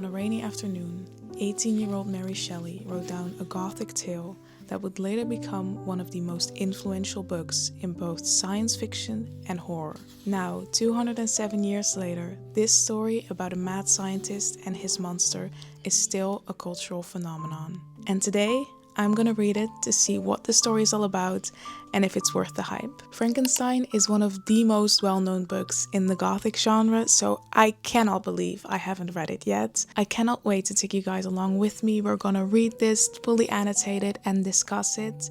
On a rainy afternoon, 18-year-old Mary Shelley wrote down a Gothic tale that would later become one of the most influential books in both science fiction and horror. Now, 207 years later, this story about a mad scientist and his monster is still a cultural phenomenon. And today, I'm gonna read it to see what the story is all about and if it's worth the hype. Frankenstein is one of the most well-known books in the Gothic genre, so I cannot believe I haven't read it yet. I cannot wait to take you guys along with me. We're gonna read this, fully annotate it, and discuss it.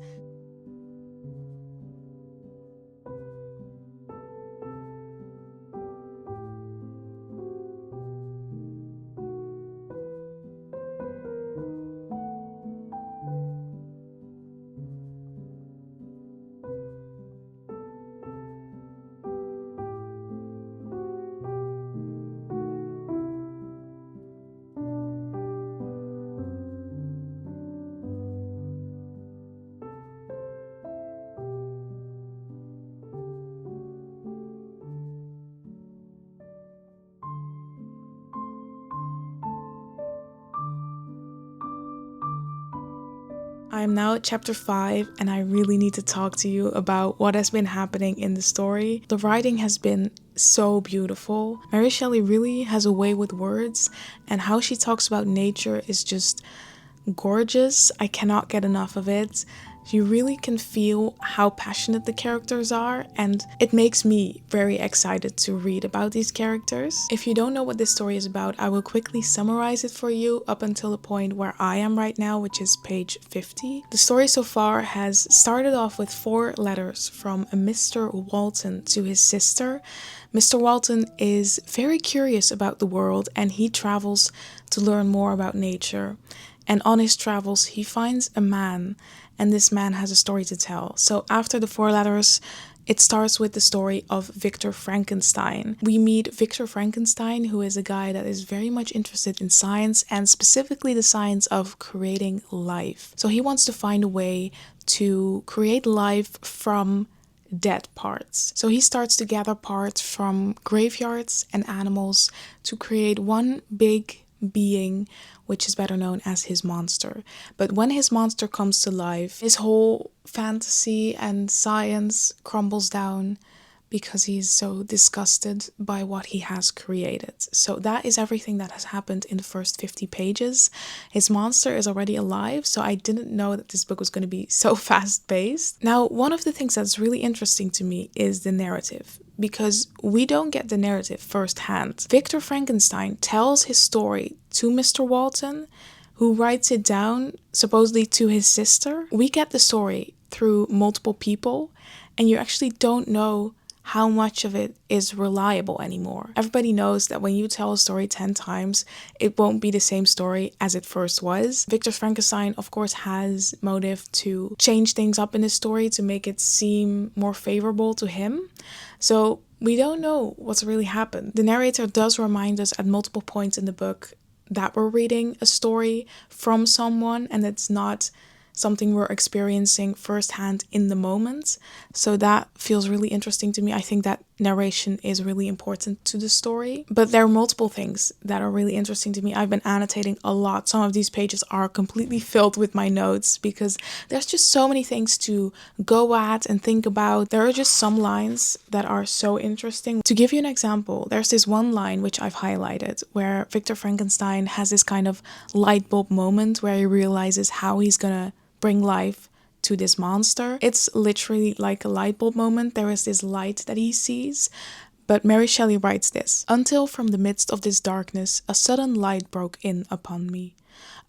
I am now at chapter 5 and I really need to talk to you about what has been happening in the story. The writing has been so beautiful. Mary Shelley really has a way with words, and how she talks about nature is just gorgeous. I cannot get enough of it. You really can feel how passionate the characters are, and it makes me very excited to read about these characters. If you don't know what this story is about, I will quickly summarize it for you up until the point where I am right now, which is page 50. The story so far has started off with 4 letters from a Mr. Walton to his sister. Mr. Walton is very curious about the world and he travels to learn more about nature. And on his travels, he finds a man, and this man has a story to tell. So after the 4 letters, it starts with the story of Victor Frankenstein. We meet Victor Frankenstein, who is a guy that is very much interested in science, and specifically the science of creating life. So he wants to find a way to create life from dead parts. So he starts to gather parts from graveyards and animals to create one big being, which is better known as his monster. But when his monster comes to life, his whole fantasy and science crumbles down because he's so disgusted by what he has created. So that is everything that has happened in the first 50 pages. His monster is already alive, so I didn't know that this book was going to be so fast-paced. Now, one of the things that's really interesting to me is the narrative, because we don't get the narrative firsthand. Victor Frankenstein tells his story to Mr. Walton, who writes it down supposedly to his sister. We get the story through multiple people, and you actually don't know how much of it is reliable anymore. Everybody knows that when you tell a story 10 times, it won't be the same story as it first was. Victor Frankenstein, of course, has motive to change things up in his story to make it seem more favorable to him. So we don't know what's really happened. The narrator does remind us at multiple points in the book that we're reading a story from someone and it's not something we're experiencing firsthand in the moment. So that feels really interesting to me. I think that narration is really important to the story. But there are multiple things that are really interesting to me. I've been annotating a lot. Some of these pages are completely filled with my notes because there's just so many things to go at and think about. There are just some lines that are so interesting. To give you an example, there's this one line which I've highlighted where Victor Frankenstein has this kind of light bulb moment where he realizes how he's gonna bring life to this monster. It's literally like a light bulb moment. There is this light that he sees. But Mary Shelley writes this: "Until from the midst of this darkness a sudden light broke in upon me.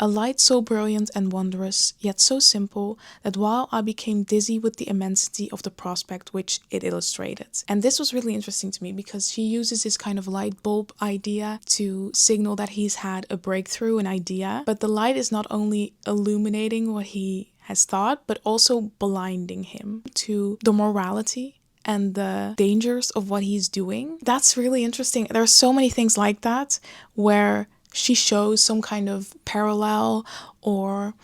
A light so brilliant and wondrous, yet so simple, that while I became dizzy with the immensity of the prospect which it illustrated." And this was really interesting to me because she uses this kind of light bulb idea to signal that he's had a breakthrough, an idea. But the light is not only illuminating what he has thought, but also blinding him to the morality and the dangers of what he's doing. That's really interesting. There are so many things like that where she shows some kind of parallel or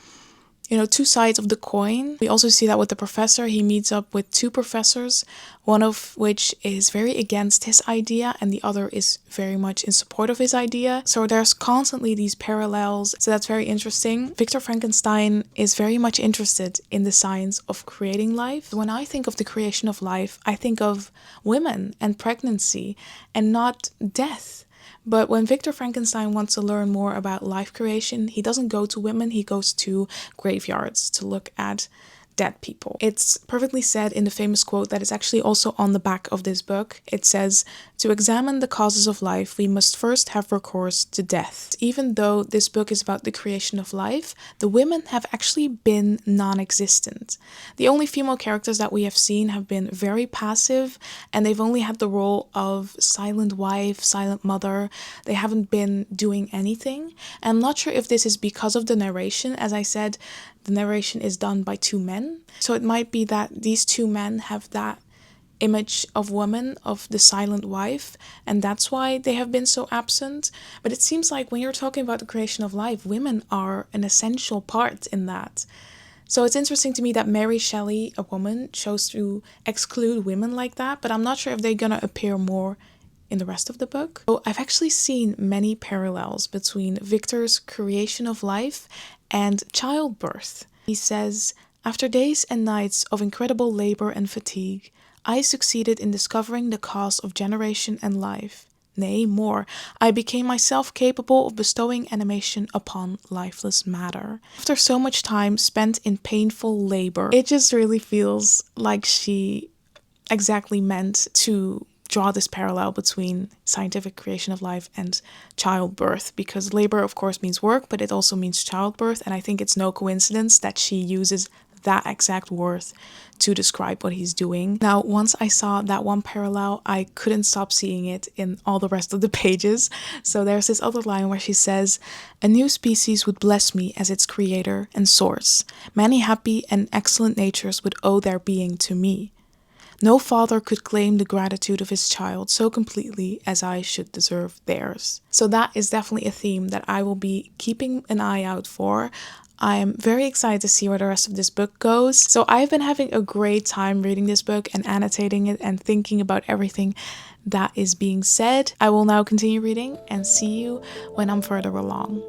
two sides of the coin. We also see that with the professor. He meets up with two professors, one of which is very against his idea and the other is very much in support of his idea. So there's constantly these parallels. So that's very interesting. Victor Frankenstein is very much interested in the science of creating life. When I think of the creation of life, I think of women and pregnancy and not death. But when Victor Frankenstein wants to learn more about life creation, he doesn't go to women, he goes to graveyards to look at dead people. It's perfectly said in the famous quote that is actually also on the back of this book. It says, "To examine the causes of life, we must first have recourse to death." Even though this book is about the creation of life, the women have actually been non-existent. The only female characters that we have seen have been very passive, and they've only had the role of silent wife, silent mother. They haven't been doing anything. And I'm not sure if this is because of the narration. As I said, the narration is done by two men. So it might be that these two men have that image of woman, of the silent wife, and that's why they have been so absent. But it seems like when you're talking about the creation of life, women are an essential part in that. So it's interesting to me that Mary Shelley, a woman, chose to exclude women like that, but I'm not sure if they're gonna appear more in the rest of the book. So I've actually seen many parallels between Victor's creation of life and childbirth. He says, "After days and nights of incredible labor and fatigue, I succeeded in discovering the cause of generation and life. Nay, more, I became myself capable of bestowing animation upon lifeless matter." After so much time spent in painful labor, it just really feels like she exactly meant to draw this parallel between scientific creation of life and childbirth, because labor of course means work, but it also means childbirth, and I think it's no coincidence that she uses that exact word to describe what he's doing. Now, once I saw that one parallel, I couldn't stop seeing it in all the rest of the pages. So there's this other line where she says, "A new species would bless me as its creator and source. Many happy and excellent natures would owe their being to me. No father could claim the gratitude of his child so completely as I should deserve theirs." So that is definitely a theme that I will be keeping an eye out for. I am very excited to see where the rest of this book goes. So I've been having a great time reading this book and annotating it and thinking about everything that is being said. I will now continue reading and see you when I'm further along.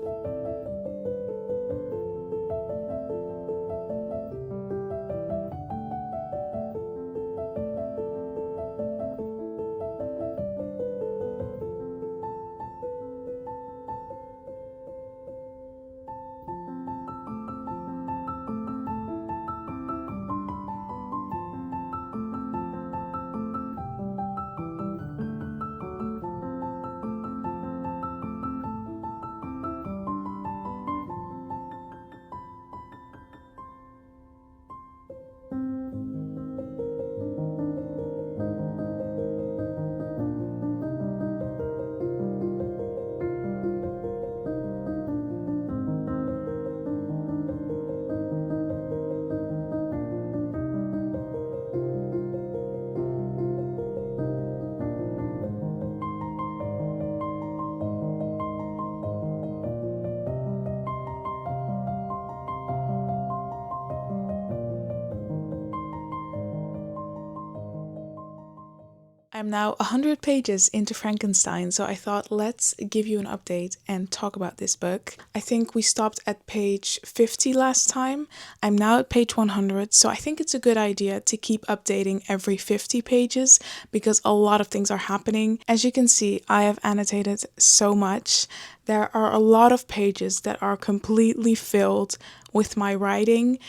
I'm now 100 pages into Frankenstein, so I thought let's give you an update and talk about this book. I think we stopped at page 50 last time. I'm now at page 100, so I think it's a good idea to keep updating every 50 pages because a lot of things are happening. As you can see, I have annotated so much. There are a lot of pages that are completely filled with my writing.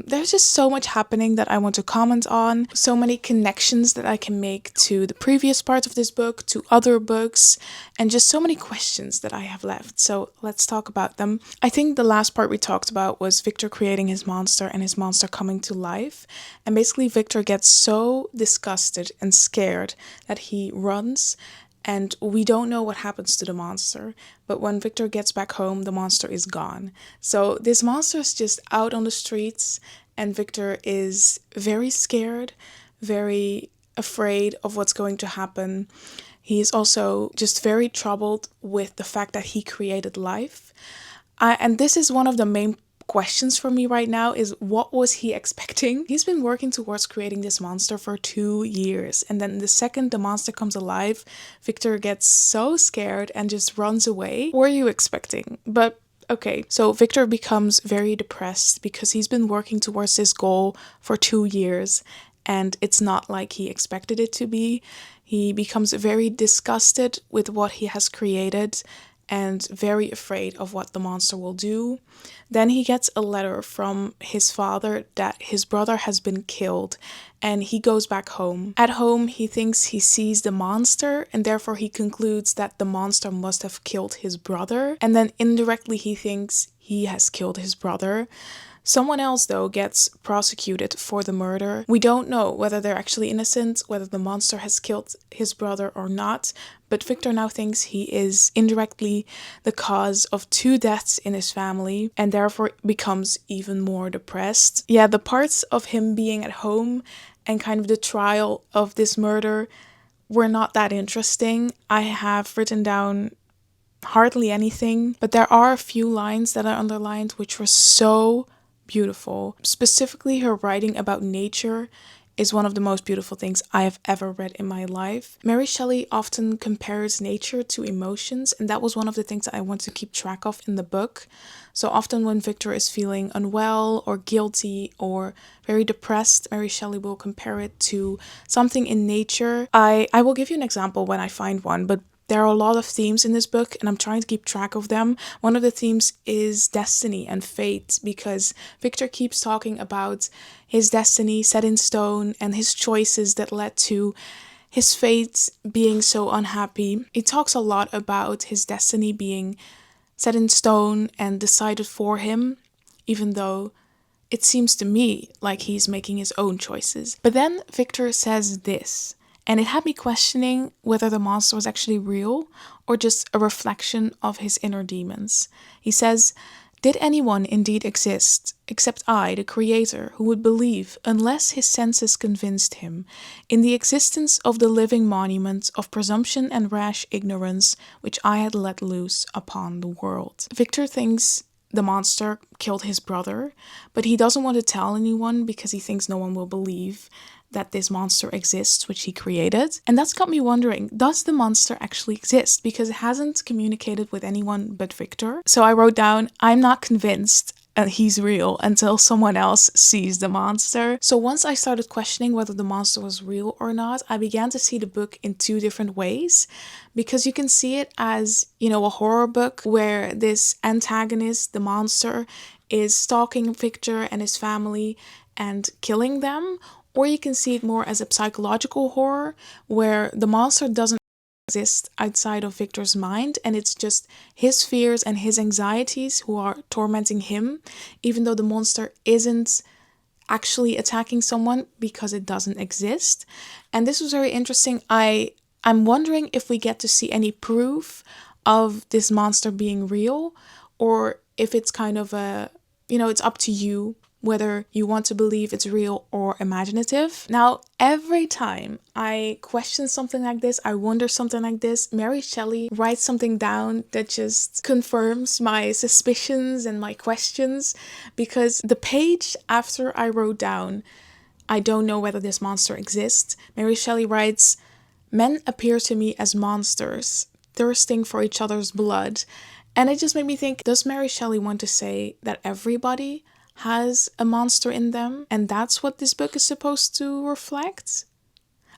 There's just so much happening that I want to comment on, so many connections that I can make to the previous parts of this book, to other books, and just so many questions that I have left. So let's talk about them. I think the last part we talked about was Victor creating his monster and his monster coming to life. And basically Victor gets so disgusted and scared that he runs. And we don't know what happens to the monster, but when Victor gets back home, the monster is gone. So this monster is just out on the streets, and Victor is very scared, very afraid of what's going to happen. He is also just very troubled with the fact that he created life. And this is one of the main questions for me right now is, what was he expecting? He's been working towards creating this monster for 2 years, and then the second the monster comes alive, Victor gets so scared and just runs away. What were you expecting? But okay, so Victor becomes very depressed because he's been working towards this goal for 2 years, and it's not like he expected it to be. He becomes very disgusted with what he has created and very afraid of what the monster will do. Then he gets a letter from his father that his brother has been killed, and he goes back home. At home, he thinks he sees the monster, and therefore he concludes that the monster must have killed his brother, and then indirectly he thinks he has killed his brother. Someone else, though, gets prosecuted for the murder. We don't know whether they're actually innocent, whether the monster has killed his brother or not, but Victor now thinks he is indirectly the cause of 2 deaths in his family, and therefore becomes even more depressed. Yeah, the parts of him being at home and kind of the trial of this murder were not that interesting. I have written down hardly anything, but there are a few lines that I underlined which were so beautiful. Specifically, her writing about nature is one of the most beautiful things I have ever read in my life. Mary Shelley often compares nature to emotions, and that was one of the things that I want to keep track of in the book. So often when Victor is feeling unwell or guilty or very depressed, Mary Shelley will compare it to something in nature. I will give you an example when I find one, but there are a lot of themes in this book, and I'm trying to keep track of them. One of the themes is destiny and fate, because Victor keeps talking about his destiny set in stone and his choices that led to his fate being so unhappy. He talks a lot about his destiny being set in stone and decided for him, even though it seems to me like he's making his own choices. But then Victor says this, and it had me questioning whether the monster was actually real or just a reflection of his inner demons. He says, "Did anyone indeed exist, except I, the creator, who would believe, unless his senses convinced him, in the existence of the living monument of presumption and rash ignorance which I had let loose upon the world?" Victor thinks the monster killed his brother, but he doesn't want to tell anyone because he thinks no one will believe that this monster exists, which he created. And that's got me wondering, does the monster actually exist? Because it hasn't communicated with anyone but Victor. So I wrote down, I'm not convinced he's real until someone else sees the monster. So once I started questioning whether the monster was real or not, I began to see the book in 2 different ways, because you can see it as, a horror book where this antagonist, the monster, is stalking Victor and his family and killing them. Or you can see it more as a psychological horror where the monster doesn't exist outside of Victor's mind, and it's just his fears and his anxieties who are tormenting him, even though the monster isn't actually attacking someone because it doesn't exist. And this was very interesting. I'm wondering if we get to see any proof of this monster being real, or if it's kind of it's up to you whether you want to believe it's real or imaginative. Now, every time I question something like this, I wonder something like this, Mary Shelley writes something down that just confirms my suspicions and my questions, because the page after I wrote down, I don't know whether this monster exists, Mary Shelley writes, "Men appear to me as monsters, thirsting for each other's blood." And it just made me think, does Mary Shelley want to say that everybody has a monster in them, and that's what this book is supposed to reflect?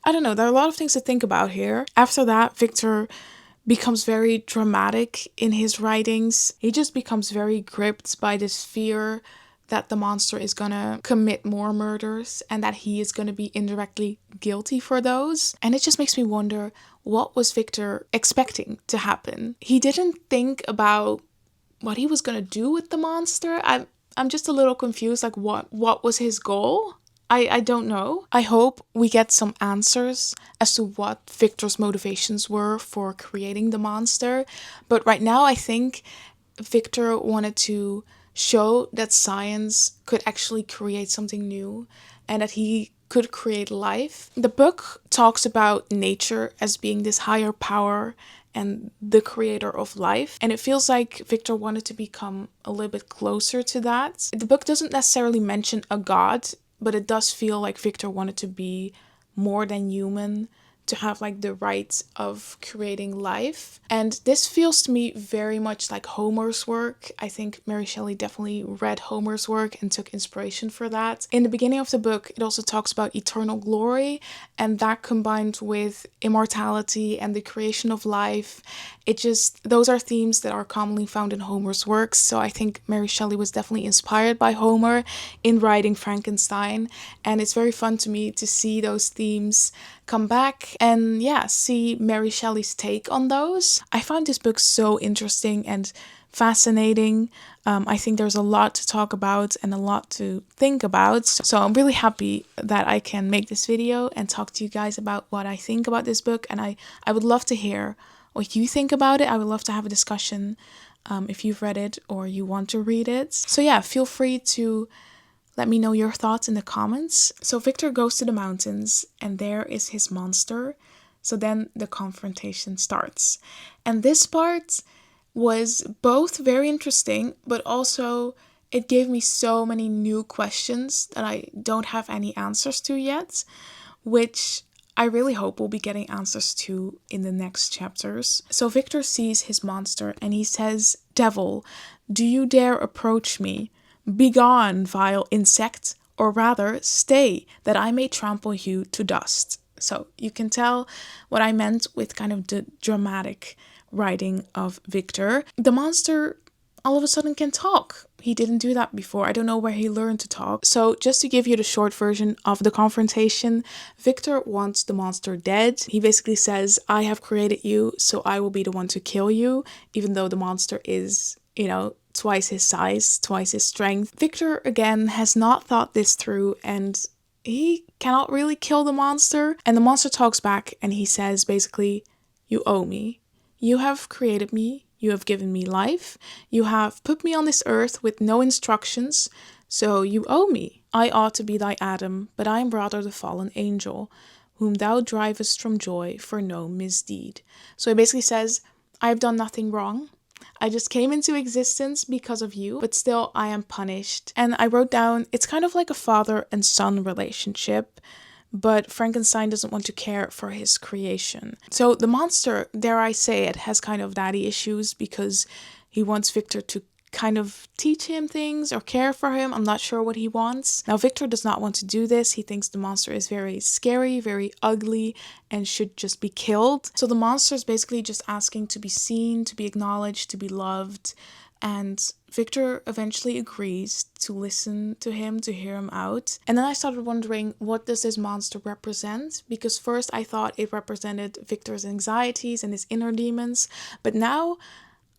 I don't know, there are a lot of things to think about here. After that, Victor becomes very dramatic in his writings. He just becomes very gripped by this fear that the monster is gonna commit more murders and that he is gonna be indirectly guilty for those. And it just makes me wonder, what was Victor expecting to happen? He didn't think about what he was gonna do with the monster. I'm just a little confused, like what was his goal? I don't know. I hope we get some answers as to what Victor's motivations were for creating the monster. But right now I think Victor wanted to show that science could actually create something new and that he could create life. The book talks about nature as being this higher power and the creator of life. And it feels like Victor wanted to become a little bit closer to that. The book doesn't necessarily mention a god, but it does feel like Victor wanted to be more than human, to have like the right of creating life. And this feels to me very much like Homer's work. I think Mary Shelley definitely read Homer's work and took inspiration for that. In the beginning of the book, it also talks about eternal glory, and that combined with immortality and the creation of life, those are themes that are commonly found in Homer's works. So I think Mary Shelley was definitely inspired by Homer in writing Frankenstein, and it's very fun to me to see those themes come back and see Mary Shelley's take on those. I found this book so interesting and fascinating. I think there's a lot to talk about and a lot to think about. So I'm really happy that I can make this video and talk to you guys about what I think about this book. And I would love to hear what you think about it. I would love to have a discussion if you've read it or you want to read it. So feel free to let me know your thoughts in the comments. So Victor goes to the mountains and there is his monster. So then the confrontation starts. And this part was both very interesting, but also it gave me so many new questions that I don't have any answers to yet, which I really hope we'll be getting answers to in the next chapters. So Victor sees his monster and he says, "Devil, do you dare approach me? Begone, vile insect, or rather stay, that I may trample you to dust." So you can tell what I meant with kind of the dramatic writing of Victor. The monster all of a sudden can talk. He didn't do that before. I don't know where he learned to talk. So just to give you the short version of the confrontation, Victor wants the monster dead. He basically says, "I have created you, so I will be the one to kill you," even though the monster is, twice his size, twice his strength. Victor, again, has not thought this through and he cannot really kill the monster. And the monster talks back and he says basically, "You owe me. You have created me. You have given me life. You have put me on this earth with no instructions. So you owe me. I ought to be thy Adam, but I am rather the fallen angel, whom thou drivest from joy for no misdeed." So he basically says, I have done nothing wrong. I just came into existence because of you, but still I am punished. And I wrote down, it's kind of like a father and son relationship, but Frankenstein doesn't want to care for his creation. So the monster, dare I say it, has kind of daddy issues because he wants Victor to kind of teach him things or care for him. I'm not sure what he wants. Now, Victor does not want to do this. He thinks the monster is very scary, very ugly, and should just be killed. So the monster is basically just asking to be seen, to be acknowledged, to be loved. And Victor eventually agrees to listen to him, to hear him out. And then I started wondering, what does this monster represent? Because first I thought it represented Victor's anxieties and his inner demons. But now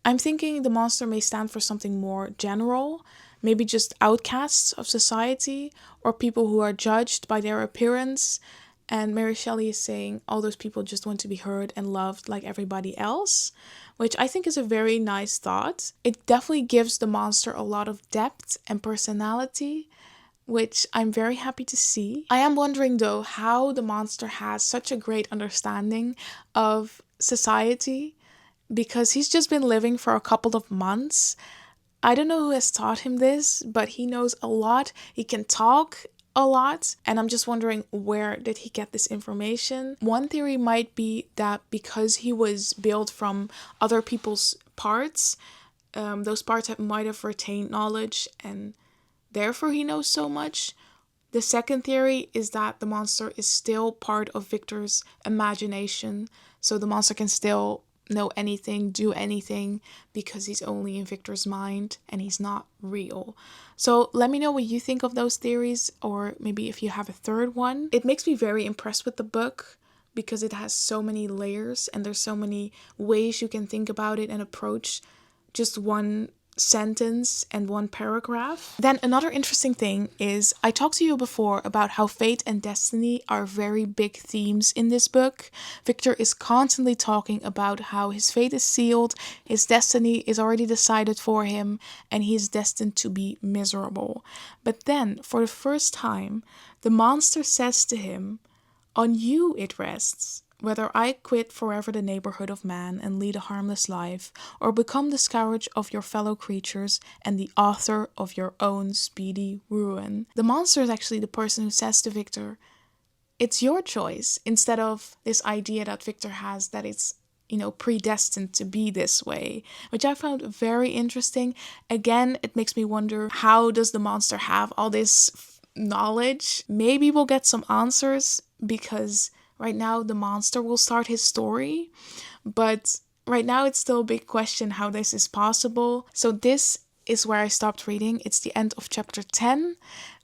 I'm thinking the monster may stand for something more general, maybe just outcasts of society or people who are judged by their appearance. And Mary Shelley is saying all those people just want to be heard and loved like everybody else, which I think is a very nice thought. It definitely gives the monster a lot of depth and personality, which I'm very happy to see. I am wondering though how the monster has such a great understanding of society, because he's just been living for a couple of months. I don't know who has taught him this, but he knows a lot. He can talk a lot. And I'm just wondering, where did he get this information? One theory might be that because he was built from other people's parts, those parts might have retained knowledge and therefore he knows so much. The second theory is that the monster is still part of Victor's imagination. So the monster can still know anything, do anything, because he's only in Victor's mind and he's not real. So let me know what you think of those theories, or maybe if you have a third one. It makes me very impressed with the book because it has so many layers and there's so many ways you can think about it and approach just one sentence and one paragraph. Then another interesting thing is, I talked to you before about how fate and destiny are very big themes in this book. Victor is constantly talking about how his fate is sealed, his destiny is already decided for him, and he is destined to be miserable. But then, for the first time, the monster says to him, "On you it rests. Whether I quit forever the neighborhood of man and lead a harmless life, or become the scourge of your fellow creatures and the author of your own speedy ruin. The monster is actually the person who says to Victor, it's your choice, instead of this idea that Victor has that it's, predestined to be this way, which I found very interesting. Again, it makes me wonder, how does the monster have all this knowledge? Maybe we'll get some answers, because right now the monster will start his story, but right now it's still a big question how this is possible. So this is where I stopped reading. It's the end of chapter 10.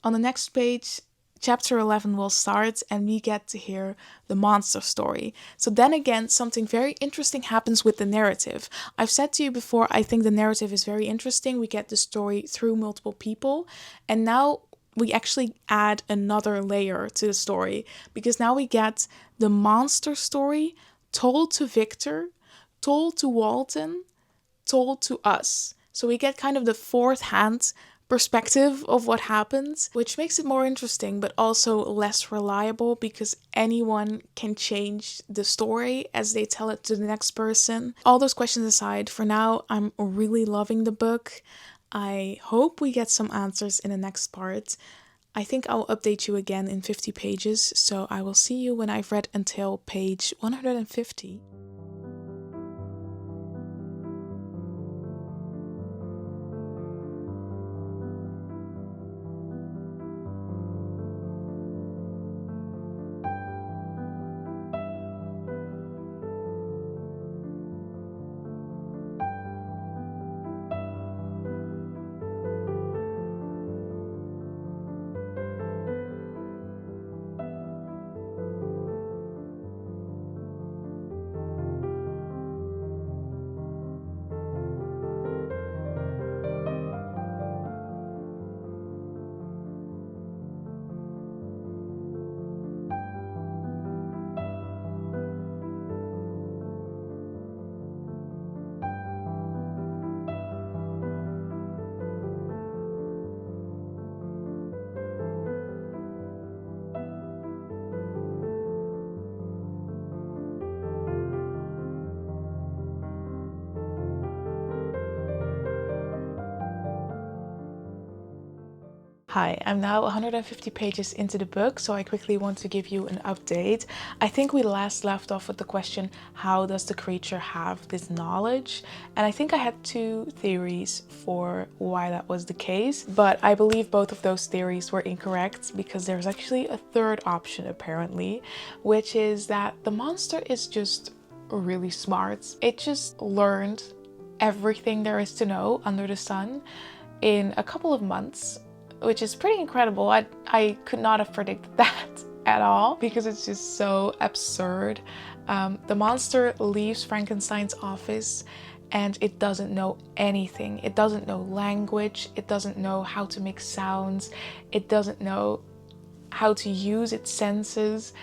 On the next page, chapter 11 will start, and we get to hear the monster story. So then again, something very interesting happens with the narrative. I've said to you before, I think the narrative is very interesting. We get the story through multiple people, and now we actually add another layer to the story, because now we get the monster story told to Victor, told to Walton, told to us. So we get kind of the fourth hand perspective of what happens, which makes it more interesting, but also less reliable, because anyone can change the story as they tell it to the next person. All those questions aside, for now, I'm really loving the book. I hope we get some answers in the next part. I think I'll update you again in 50 pages, so I will see you when I've read until page 150. Hi, I'm now 150 pages into the book, so I quickly want to give you an update. I think we last left off with the question, how does the creature have this knowledge? And I think I had two theories for why that was the case, but I believe both of those theories were incorrect, because there's actually a third option apparently, which is that the monster is just really smart. It just learned everything there is to know under the sun in a couple of months, which is pretty incredible. I could not have predicted that at all, because it's just so absurd. The monster leaves Frankenstein's office and it doesn't know anything. It doesn't know language. It doesn't know how to make sounds. It doesn't know how to use its senses.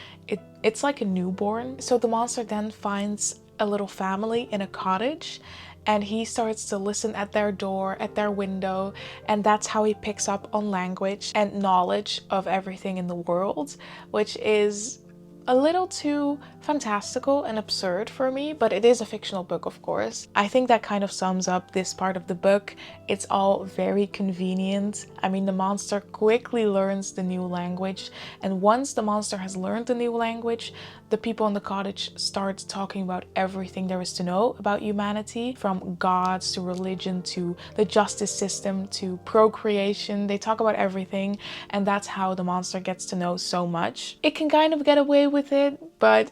It's like a newborn. So the monster then finds a little family in a cottage, and he starts to listen at their door, at their window, and that's how he picks up on language and knowledge of everything in the world, which is a little too fantastical and absurd for me, but it is a fictional book, of course. I think that kind of sums up this part of the book. It's all very convenient. I mean, the monster quickly learns the new language, and once the monster has learned the new language, the people in the cottage start talking about everything there is to know about humanity, from gods to religion to the justice system to procreation. They talk about everything, and that's how the monster gets to know so much. It can kind of get away with it, but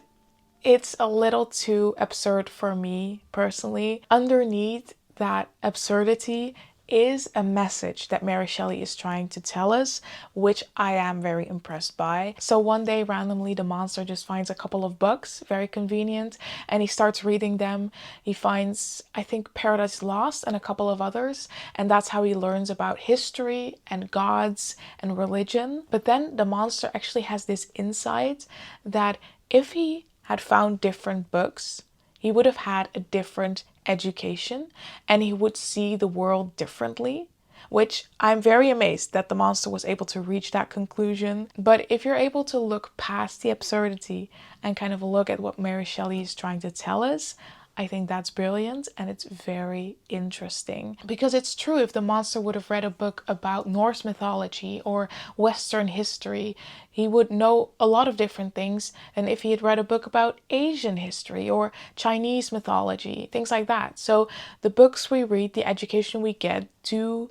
it's a little too absurd for me personally. Underneath that absurdity is a message that Mary Shelley is trying to tell us, which I am very impressed by. So one day, randomly, the monster just finds a couple of books, very convenient, and he starts reading them. He finds, I think, Paradise Lost and a couple of others, and that's how he learns about history and gods and religion. But then the monster actually has this insight that if he had found different books, he would have had a different education and he would see the world differently. which I'm very amazed that the monster was able to reach that conclusion. But if you're able to look past the absurdity and kind of look at what Mary Shelley is trying to tell us, I think that's brilliant, and it's very interesting. Because it's true, if the monster would have read a book about Norse mythology or Western history, he would know a lot of different things than if he had read a book about Asian history or Chinese mythology, things like that. So the books we read, the education we get, do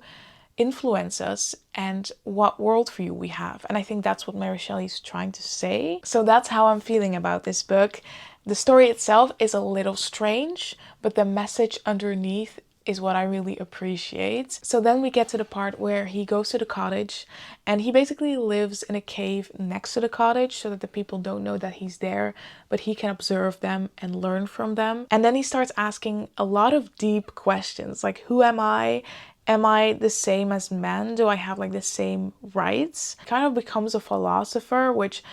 influence us and what worldview we have. And I think that's what Mary Shelley is trying to say. So that's how I'm feeling about this book. The story itself is a little strange, but the message underneath is what I really appreciate. So then we get to the part where he goes to the cottage and he basically lives in a cave next to the cottage so that the people don't know that he's there, but he can observe them and learn from them. And then he starts asking a lot of deep questions like, who am I? Am I the same as men? Do I have like the same rights? Kind of becomes a philosopher, which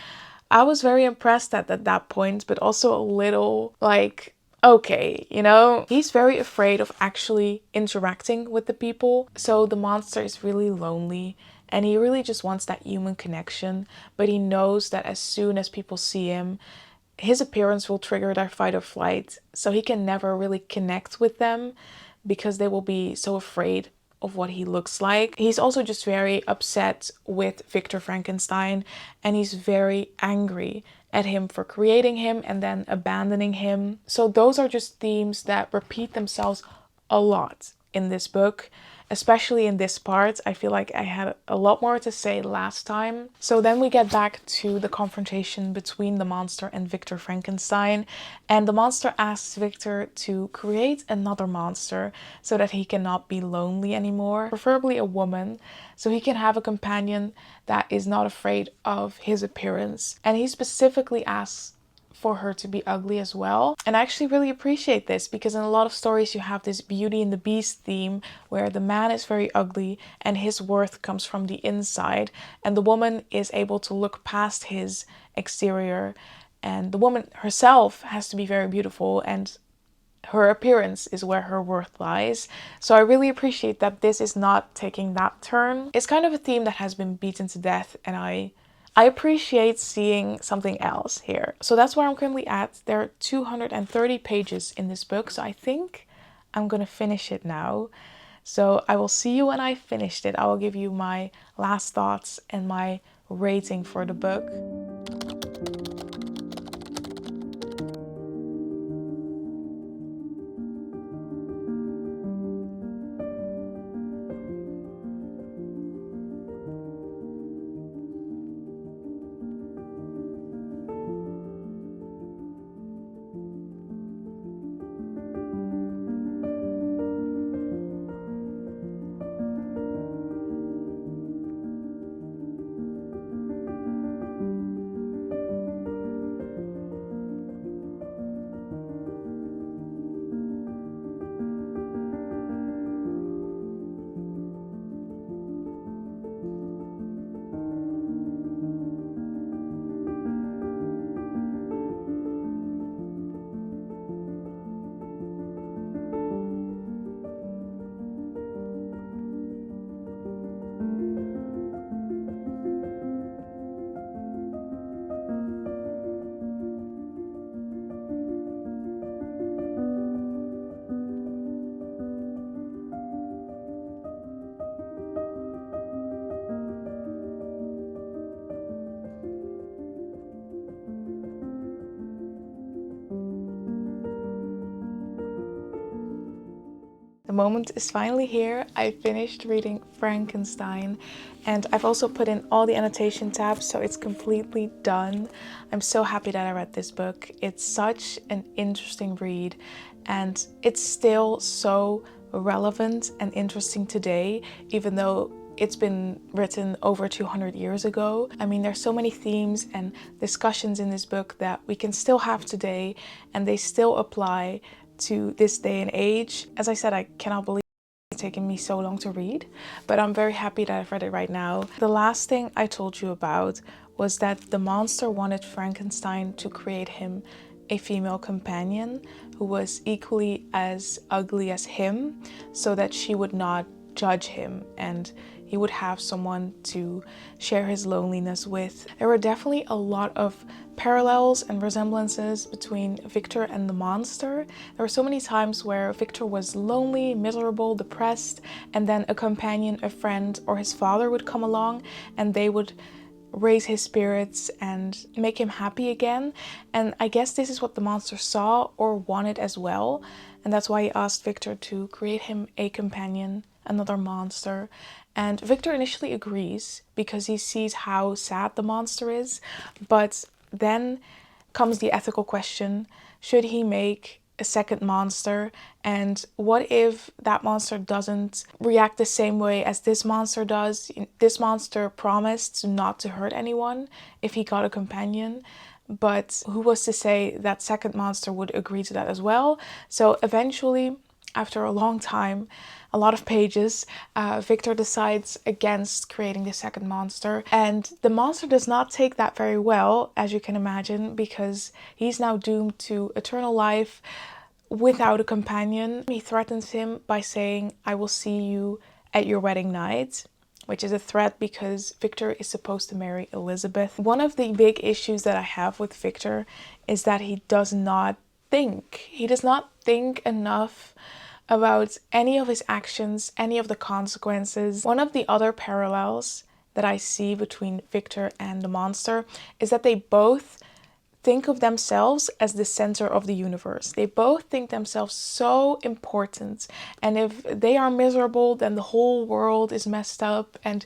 I was very impressed at that point, but also a little like, okay, you know? He's very afraid of actually interacting with the people. So the monster is really lonely and he really just wants that human connection. But he knows that as soon as people see him, his appearance will trigger their fight or flight. So he can never really connect with them because they will be so afraid of what he looks like. He's also just very upset with Victor Frankenstein, and he's very angry at him for creating him and then abandoning him. So those are just themes that repeat themselves a lot in this book, especially in this part. I feel like I had a lot more to say last time. So then we get back to the confrontation between the monster and Victor Frankenstein, and the monster asks Victor to create another monster so that he cannot be lonely anymore, preferably a woman, so he can have a companion that is not afraid of his appearance. And he specifically asks for her to be ugly as well. And I actually really appreciate this because in a lot of stories you have this Beauty and the Beast theme where the man is very ugly and his worth comes from the inside, and the woman is able to look past his exterior, and the woman herself has to be very beautiful and her appearance is where her worth lies. So I really appreciate that this is not taking that turn. It's kind of a theme that has been beaten to death, and I appreciate seeing something else here. So that's where I'm currently at. There are 230 pages in this book, so I think I'm gonna finish it now. So I will see you when I finished it. I will give you my last thoughts and my rating for the book. The moment is finally here. I finished reading Frankenstein, and I've also put in all the annotation tabs, so it's completely done. I'm so happy that I read this book. It's such an interesting read, and it's still so relevant and interesting today, even though it's been written over 200 years ago. I mean, there's so many themes and discussions in this book that we can still have today, and they still apply to this day and age. As I said, I cannot believe it's taken me so long to read, but I'm very happy that I've read it right now. The last thing I told you about was that the monster wanted Frankenstein to create him a female companion who was equally as ugly as him, so that she would not judge him and he would have someone to share his loneliness with. There were definitely a lot of parallels and resemblances between Victor and the monster. There were so many times where Victor was lonely, miserable, depressed, and then a companion, a friend, or his father would come along and they would raise his spirits and make him happy again. And I guess this is what the monster saw or wanted as well. And that's why he asked Victor to create him a companion, another monster. And Victor initially agrees because he sees how sad the monster is. But then comes the ethical question, should he make a second monster? And what if that monster doesn't react the same way as this monster does? This monster promised not to hurt anyone if he got a companion, but who was to say that second monster would agree to that as well? So eventually, after a long time, a lot of pages, Victor decides against creating the second monster. And the monster does not take that very well, as you can imagine, because he's now doomed to eternal life without a companion. He threatens him by saying, "I will see you at your wedding night," which is a threat because Victor is supposed to marry Elizabeth. One of the big issues that I have with Victor is that he does not think. He does not think enough about any of his actions, any of the consequences. One of the other parallels that I see between Victor and the monster is that they both think of themselves as the center of the universe. They both think themselves so important. And if they are miserable, then the whole world is messed up and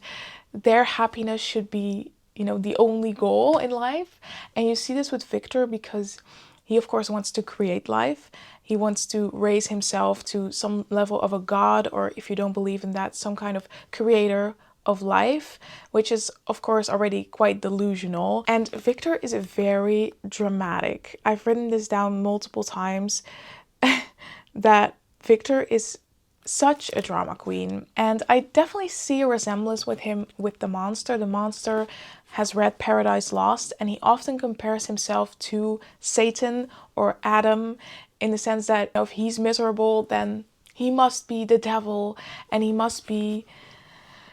their happiness should be, the only goal in life. And you see this with Victor because he, of course, wants to create life. He wants to raise himself to some level of a god, or if you don't believe in that, some kind of creator of life, which is, of course, already quite delusional. And Victor is very dramatic. I've written this down multiple times that Victor is such a drama queen. And I definitely see a resemblance with him with the monster. The monster has read Paradise Lost and he often compares himself to Satan or Adam, in the sense that if he's miserable, then he must be the devil and he must be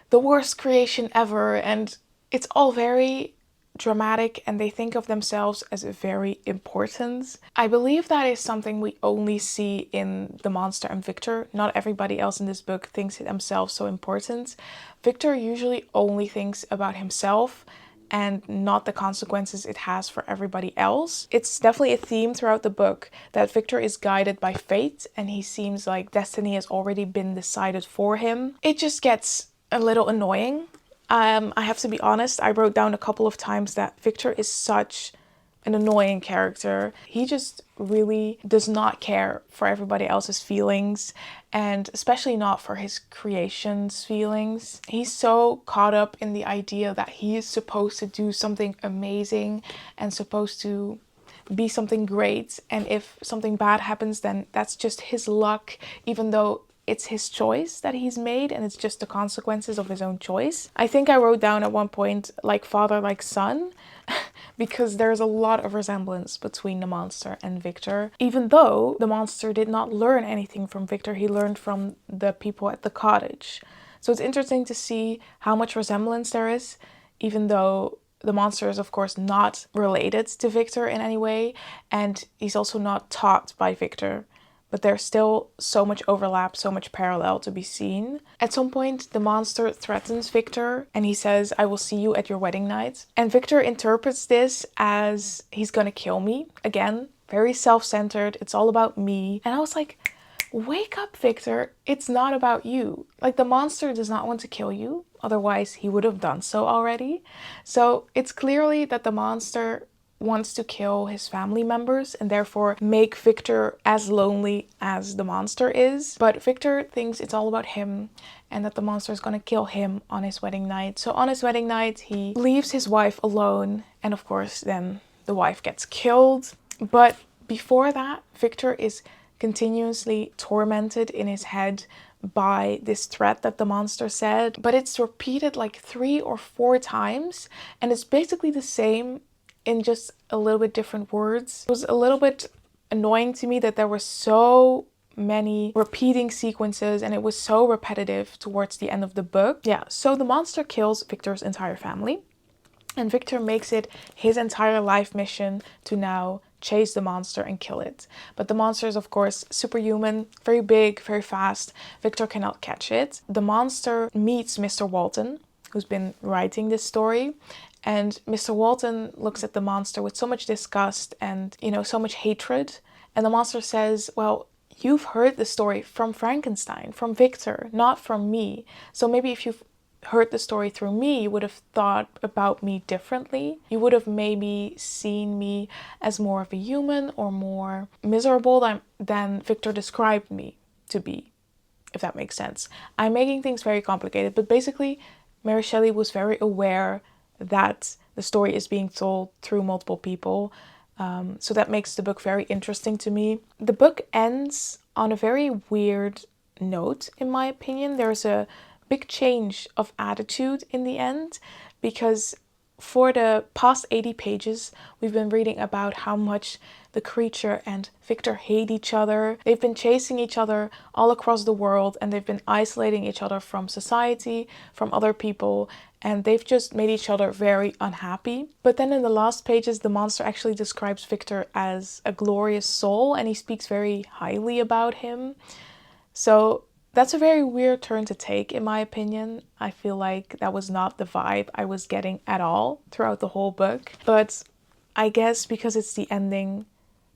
the worst creation ever. And it's all very dramatic and they think of themselves as very important. I believe that is something we only see in the monster and Victor. Not everybody else in this book thinks themselves so important. Victor usually only thinks about himself and not the consequences it has for everybody else. It's definitely a theme throughout the book that Victor is guided by fate and he seems like destiny has already been decided for him. It just gets a little annoying. I have to be honest, I wrote down a couple of times that Victor is such an annoying character. He just really does not care for everybody else's feelings, and especially not for his creation's feelings. He's so caught up in the idea that he is supposed to do something amazing and supposed to be something great, and if something bad happens, then that's just his luck, even though it's his choice that he's made and it's just the consequences of his own choice. I think I wrote down at one point, like father, like son, because there's a lot of resemblance between the monster and Victor. Even though the monster did not learn anything from Victor, he learned from the people at the cottage. So it's interesting to see how much resemblance there is, even though the monster is, of course, not related to Victor in any way, and he's also not taught by Victor. But there's still so much overlap, so much parallel to be seen. At some point, the monster threatens Victor and he says, "I will see you at your wedding night." And Victor interprets this as he's gonna kill me. Again, very self-centered. It's all about me. And I was like, wake up, Victor. It's not about you. Like, the monster does not want to kill you. Otherwise, he would have done so already. So it's clearly that the monster wants to kill his family members and therefore make Victor as lonely as the monster is. But Victor thinks it's all about him and that the monster is gonna kill him on his wedding night. So on his wedding night, he leaves his wife alone, and of course then the wife gets killed. But before that, Victor is continuously tormented in his head by this threat that the monster said, but it's repeated like 3 or 4 times, and it's basically the same in just a little bit different words. It was a little bit annoying to me that there were so many repeating sequences, and it was so repetitive towards the end of the book. Yeah, so the monster kills Victor's entire family, and Victor makes it his entire life mission to now chase the monster and kill it. But the monster is, of course, superhuman, very big, very fast. Victor cannot catch it. The monster meets Mr. Walton, who's been writing this story. And Mr. Walton looks at the monster with so much disgust and, so much hatred. And the monster says, well, you've heard the story from Frankenstein, from Victor, not from me. So maybe if you've heard the story through me, you would have thought about me differently. You would have maybe seen me as more of a human or more miserable than Victor described me to be, if that makes sense. I'm making things very complicated, but basically Mary Shelley was very aware that the story is being told through multiple people. So that makes the book very interesting to me. The book ends on a very weird note, in my opinion. There's a big change of attitude in the end, because for the past 80 pages, we've been reading about how much the creature and Victor hate each other. They've been chasing each other all across the world, and they've been isolating each other from society, from other people, and they've just made each other very unhappy. But then in the last pages, the monster actually describes Victor as a glorious soul, and he speaks very highly about him. So that's a very weird turn to take, in my opinion. I feel like that was not the vibe I was getting at all throughout the whole book. But I guess because it's the ending,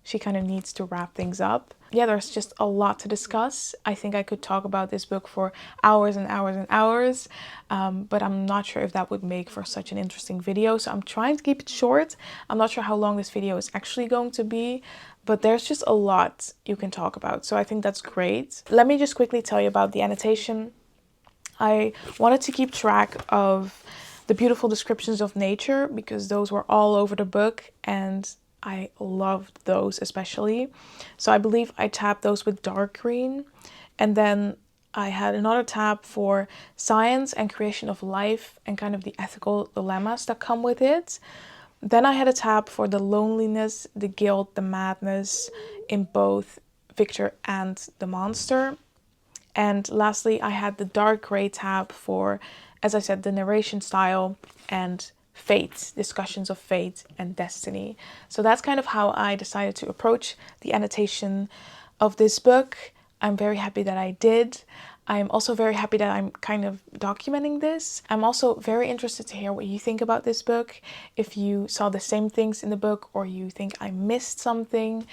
she kind of needs to wrap things up. Yeah, there's just a lot to discuss. I think I could talk about this book for hours and hours and hours, but I'm not sure if that would make for such an interesting video. So I'm trying to keep it short. I'm not sure how long this video is actually going to be, but there's just a lot you can talk about. So I think that's great. Let me just quickly tell you about the annotation. I wanted to keep track of the beautiful descriptions of nature because those were all over the book, and I loved those especially. So I believe I tabbed those with dark green. And then I had another tab for science and creation of life and kind of the ethical dilemmas that come with it. Then I had a tab for the loneliness, the guilt, the madness in both Victor and the monster. And lastly, I had the dark gray tab for, as I said, the narration style and fate, discussions of fate and destiny. So that's kind of how I decided to approach the annotation of this book. I'm very happy that I did. I'm also very happy that I'm kind of documenting this. I'm also very interested to hear what you think about this book. If you saw the same things in the book or you think I missed something,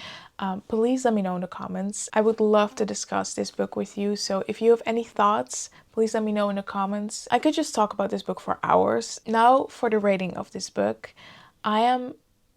please let me know in the comments. I would love to discuss this book with you. So if you have any thoughts, please let me know in the comments. I could just talk about this book for hours. Now for the rating of this book. I am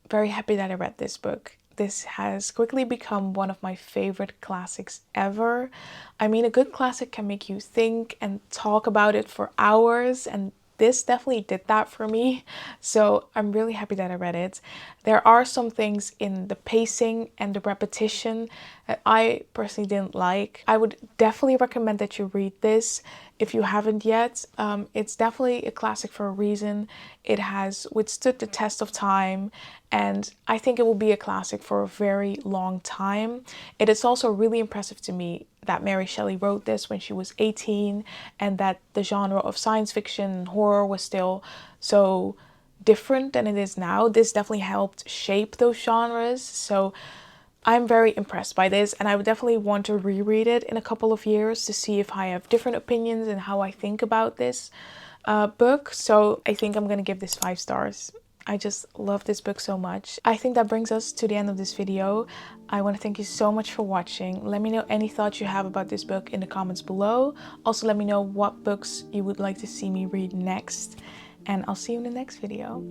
very happy that I read this book. This has quickly become one of my favorite classics ever. I mean, a good classic can make you think and talk about it for hours, and this definitely did that for me. So I'm really happy that I read it. There are some things in the pacing and the repetition that I personally didn't like. I would definitely recommend that you read this if you haven't yet. It's definitely a classic for a reason. It has withstood the test of time, and I think it will be a classic for a very long time. It is also really impressive to me that Mary Shelley wrote this when she was 18, and that the genre of science fiction and horror was still so different than it is now. This definitely helped shape those genres. So I'm very impressed by this, and I would definitely want to reread it in a couple of years to see if I have different opinions and how I think about this book. So I think I'm gonna give this 5 stars. I just love this book so much. I think that brings us to the end of this video. I want to thank you so much for watching. Let me know any thoughts you have about this book in the comments below. Also, let me know what books you would like to see me read next. And I'll see you in the next video.